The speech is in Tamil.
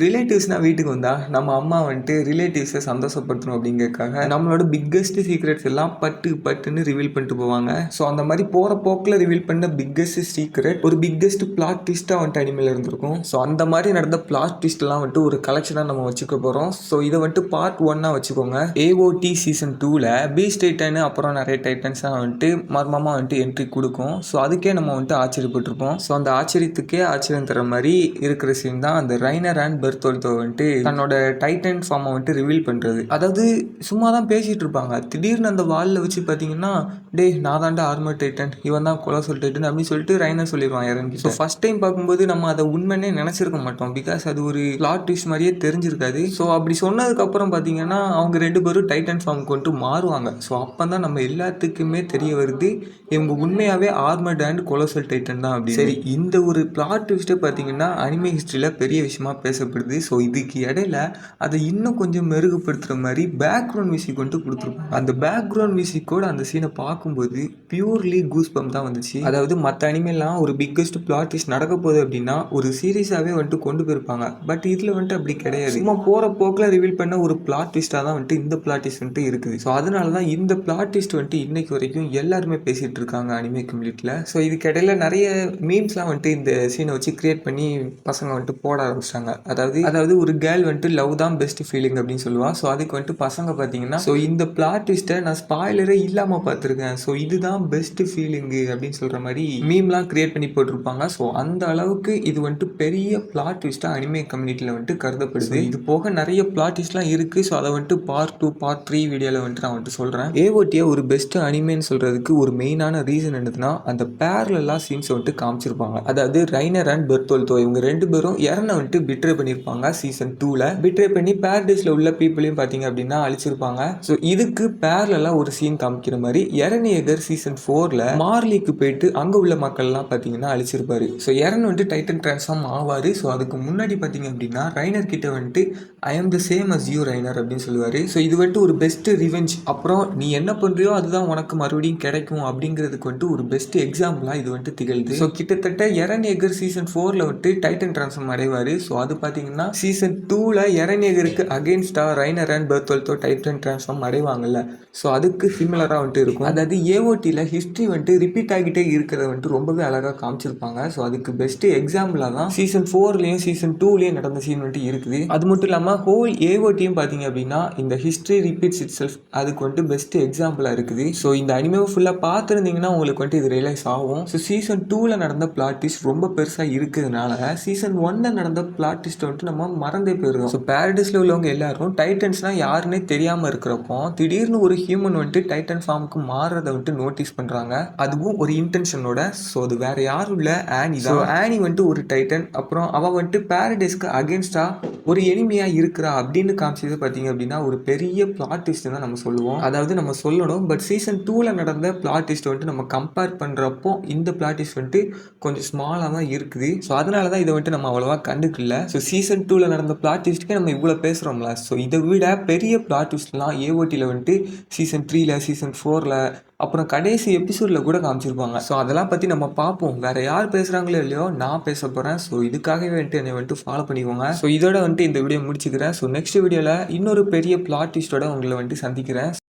ரிலேட்டிவ்ஸ்னால் வீட்டுக்கு வந்தா நம்ம அம்மா வந்துட்டு ரிலேட்டிவ்ஸை சந்தோஷப்படுத்தணும் அப்படிங்கிறதுக்காக நம்மளோட பிக்கெஸ்ட் சீக்ரெட்ஸ் எல்லாம் பட்டு பட்டுன்னு ரிவீல் பண்ணிட்டு போவாங்க. ஸோ அந்த மாதிரி போகிற போக்கில் ரிவீல் பண்ண பிக்கெஸ்ட் சீக்ரெட் ஒரு பிக்கெஸ்ட் பிளாட் ட்விஸ்ட்டாக வந்துட்டு அனிமேல இருந்திருக்கும். ஸோ அந்த மாதிரி நடந்த பிளாட் ட்விஸ்ட்லாம் வந்துட்டு ஒரு கலெக்ஷனாக நம்ம வச்சுக்க போகிறோம். ஸோ இதை வந்துட்டு பார்ட் 1 வச்சுக்கோங்க. ஏஓடி சீசன் 2ல் பீஸ்ட் டைட்டன் அப்புறம் நிறைய டைட்டன்ஸாக வந்துட்டு மர்மமாக வந்துட்டு என்ட்ரி கொடுக்கும். ஸோ அதுக்கே நம்ம வந்துட்டு ஆச்சரியப்பட்டிருப்போம். ஸோ அந்த ஆச்சரியத்துக்கே ஆச்சரியம் தர மாதிரி இருக்கிற சீன் தான் அந்த ரைனர் அண்ட் பெர்த்தோல்டோ வந்துட்டு தன்னோட டைட்டன் ஃபார்மை வந்துட்டு ரிவீல் பண்ணுறது. அதாவது சும்மா தான் பேசிகிட்டு இருப்பாங்க, திடீர்னு அந்த வாலில் வச்சு பார்த்தீங்கன்னா, டே நான் தாண்டா ஆர்மர் டைட்டன், இவன் தான் கொலோசல் டைட்டன் அப்படின்னு சொல்லிட்டு ரைனர் சொல்லிடுவான் இறங்கி. ஸோ ஃபஸ்ட் டைம் பார்க்கும்போது நம்ம அதை உண்மைன்னே நினச்சிருக்க மாட்டோம், பிகாஸ் அது ஒரு பிளாட் ட்விஸ்ட் மாதிரியே தெரிஞ்சிருக்காது. ஸோ அப்படி சொன்னதுக்கப்புறம் பார்த்தீங்கன்னா அவங்க ரெண்டு பேரும் டைட்டன் ஃபார்முக்கு வந்துட்டு மாறுவாங்க. ஸோ அப்போ தான் நம்ம எல்லாத்துக்குமே தெரிய வருது இவங்க உண்மையாகவே ஆர்மர்ட் அண்ட் கொலோசல் டைட்டன் தான் அப்படி. சரி, இந்த ஒரு பிளாட் ட்விஸ்ட்டை பார்த்தீங்கன்னா அனிமே ஹிஸ்ட்ரியில் பெரிய விஷயமா பேசப்படுது. ஸோ இதுக்கு இடையில அதை இன்னும் கொஞ்சம் மெருகுப்படுத்துகிற மாதிரி பேக்ரவுண்ட் மியூசிக் வந்துட்டு கொடுத்துருப்பாங்க. அந்த பேக்ரவுண்ட் மியூசிக்கோட அந்த சீனை பார்க்கும்போது பியூர்லி கூஸ் பம்ப் தான் வந்துச்சு. அதாவது மற்ற அனிமேலாம் ஒரு பிக்கஸ்ட் பிளாட் ட்விஸ்ட் நடக்க போகுது அப்படின்னா ஒரு சீரியஸாகவே வந்துட்டு கொண்டு போயிருப்பாங்க. பட் இதில் வந்துட்டு அப்படி கிடையாது. சும்மா போகிற போக்கில் ரிவீல் பண்ண ஒரு பிளாட் ட்விஸ்ட்டாக தான் வந்துட்டு இந்த பிளாட் ட்விஸ்ட் வந்துட்டு இருக்குது. ஸோ அதனால தான் இந்த பிளாட் ட்விஸ்ட் வந்துட்டு இன்னைக்கு வரைக்கும் எல்லாருமே பேசிகிட்டு இருக்காங்க அனிமே கம்யூனிட்டியில். ஸோ இதுக்கு இடையில நிறைய மீம்ஸ்லாம் வந்துட்டு இந்த சீனை வச்சு கிரியேட் பண்ணி பசங்க வந்துட்டு போட ஆரம்பிச்சிட்டாங்க. அதாவது ஒரு கேர்ள் வந்துட்டு லவ் தான் பெஸ்ட் ஃபீலிங் அப்படின்னு சொல்லுவா. ஸோ அதுக்கு வந்துட்டு பசங்க பார்த்தீங்கன்னா, ஸோ இந்த பிளாட் ட்விஸ்ட்டை நான் ஸ்பாய்லரே இல்லாமல் பார்த்துருக்கேன், ஸோ இதுதான் பெஸ்ட் ஃபீலிங்கு அப்படின்னு சொல்கிற மாதிரி மீம்லாம் கிரியேட் பண்ணி போட்டிருப்பாங்க. ஸோ அந்த அளவுக்கு இது வந்துட்டு பெரிய பிளாட் ட்விஸ்ட்டாக அனிமே கம்யூனிட்டியில் வந்துட்டு கருதப்படுது. இது போக நிறைய பிளாட் ட்விஸ்ட்லாம் இருக்குது. ஸோ அதை வந்துட்டு பார்ட் 2 பார்ட் 3 வீடியோவில் வந்துட்டு நான் வந்துட்டு சொல்கிறேன். ஏஓடியை ஒரு பெஸ்ட் அனிமேன்னு சொல்கிறதுக்கு ஒரு மெயினான ரீசன் என்னதுன்னா அந்த பேரலெல்லாம் சீன்ஸ் வந்துட்டு காமிச்சிருப்பாங்க. அதாவது ரைனர் அண்ட் பெர்த்தோல்டோ இவங்க ரெண்டு பேரும் இறனை வந்துட்டு பிட்ரே பண்ணியிருப்பாங்க சீசன் 2ல். பிட்ரே பண்ணி பேரடைஸில் உள்ள பீப்புளையும் பார்த்தீங்க அப்படின்னா அழிச்சிருப்பாங்க. ஸோ இதுக்கு பேரலெல்லாம் ஒரு சீன் காமிக்கிற மாதிரி எரனியகர் சீசன் 4ல் மார்லிக்கு போயிட்டு அங்கே உள்ள மக்கள்லாம் பார்த்தீங்கன்னா அழிச்சிருப்பாரு. ஸோ எரன் வந்துட்டு டைட்டன் டிரான்ஸ்ஃபார்ம் ஆவார். ஸோ அதுக்கு முன்னாடி பார்த்தீங்க அப்படின்னா ரைனர் கிட்ட வந்துட்டு ஐ ஆம் த சேம் அஸ் யூ ரைனர் அப்படின்னு சொல்லுவார். ஸோ இது வந்துட்டு ஒரு பெஸ்ட் ரிவெஞ்ச், அப்புறம் நீ என்ன பண்ணுறியோ அதுதான் உனக்கு மறுபடியும் கிடைக்கும் அப்படிங்கிறதுக்கு வந்துட்டு ஒரு பெஸ்ட் எக்ஸாம்பிளாக இது வந்துட்டு திகழ்து. ஸோ கிட்டத்தட்ட எரனியகர் சீசன் 4ல் வந்துட்டு டைட்டன் டிரான்ஸ்ஃபார்ம் அடைவார். ஸோ அது பார்த்தீங்கன்னா சீசன் 2ல் எரனியகருக்கு அகெயின்ஸ்டாக ரைனர் அண்ட் பெர்த்தோல்டோ டைட்டன் டிரான்ஸ்ஃபார்ம் அடைவாங்கல்ல. ஸோ அதுக்கு சிமிலராக வந்துட்டு இருக்கும். அதாவது ஏஓடியில் ஹிஸ்ட்ரி வந்துட்டு ரிப்பீட் ஆகிட்டே இருக்கிறத வந்துட்டு ரொம்பவே அழகாக காமிச்சிருப்பாங்க. ஸோ அதுக்கு பெஸ்ட் எக்ஸாம்பிளாக தான் சீசன் 4லேயும் சீசன் 2லேயும் நடந்த சீன் வந்துட்டு இருக்குது. அது மட்டும் இல்லாமல் ஹோல் ஏஓடியும் பார்த்தீங்க அப்படின்னா இந்த ஹிஸ்ட்ரி ரிப்பீட்ஸ் இட் செல்ஃப் அதுக்கு வந்துட்டு பெஸ்ட் எக்ஸாம்பிளாக இருக்குது. ஸோ இந்த அனிமேவை ஃபுல்லாக பார்த்துருந்தீங்கன்னா உங்களுக்கு வந்துட்டு இது ரியலைஸ் ஆகும். ஸோ சீசன் 2ல் நடந்த பிளாட் ட்விஸ்ட் ரொம்ப பெருசாக இருக்கிறதுனால சீசன் 1ல் நடந்த பிளாட் ட்விஸ்ட் வந்துட்டு நம்ம மறந்தே போயிடுவோம். ஸோ பேரடைஸில் உள்ளவங்க எல்லாரும் டைட்டன்ஸ்னால் யாருன்னே தெரியாமல் இருக்கிறப்போ திடீர்னு ஒரு ஹியூமன் வந்துட்டு டைட்டன் ஃபார்முக்கு மாறுறதை வந்துட்டு நோட்டீஸ் பண்ணுறாங்க, அதுவும் ஒரு இன்டென்ஷனோட. ஸோ அது வேறு யாரும் இல்லை, ஆனி தான். ஆனி வந்துட்டு ஒரு டைட்டன், அப்புறம் அவள் வந்துட்டு பேரடைஸ்க்கு அகேன்ஸ்டாக ஒரு எனிமையாக இருக்கிறா அப்படின்னு காமிச்சது பார்த்தீங்க அப்படின்னா ஒரு பெரிய பிளாட் ட்விஸ்ட் தான் நம்ம சொல்லுவோம். அதாவது நம்ம சொல்லணும், பட் சீசன் 2ல் நடந்த பிளாட் ட்விஸ்ட் வந்துட்டு நம்ம கம்பேர் பண்ணுறப்போ இந்த பிளாட் ட்விஸ்ட் வந்துட்டு கொஞ்சம் ஸ்மாலாக தான் இருக்குது. ஸோ அதனால தான் இதை வந்துட்டு நம்ம அவ்வளோவா கண்டுக்கல. ஸோ சீசன் 2ல் நடந்த பிளாட் ட்விஸ்ட்டுக்கே நம்ம இவ்வளோ பேசுகிறோம்ல. ஸோ இதை விட பெரிய பிளாட் ட்விஸ்ட்லாம் ஏஓடியில் வந்துட்டு சீசன் 3ல் சீசன் 4ல் அப்புறம் கடைசி எபிசோடில் கூட காமிச்சிருப்பாங்க. ஸோ அதெல்லாம் பற்றி நம்ம பார்ப்போம். வேறு யார் பேசுகிறாங்களோ இல்லையோ நான் பேச போகிறேன். ஸோ இதுக்காகவே வந்துட்டு என்னை வந்துட்டு ஃபாலோ பண்ணிக்கோங்க. ஸோ இதோட வந்துட்டு இந்த வீடியோ முடிச்சுக்கிறேன். ஸோ நெக்ஸ்ட் வீடியோவில் இன்னொரு பெரிய பிளாட் ட்விஸ்ட்டோட உங்களை வந்துட்டு சந்திக்கிறேன்.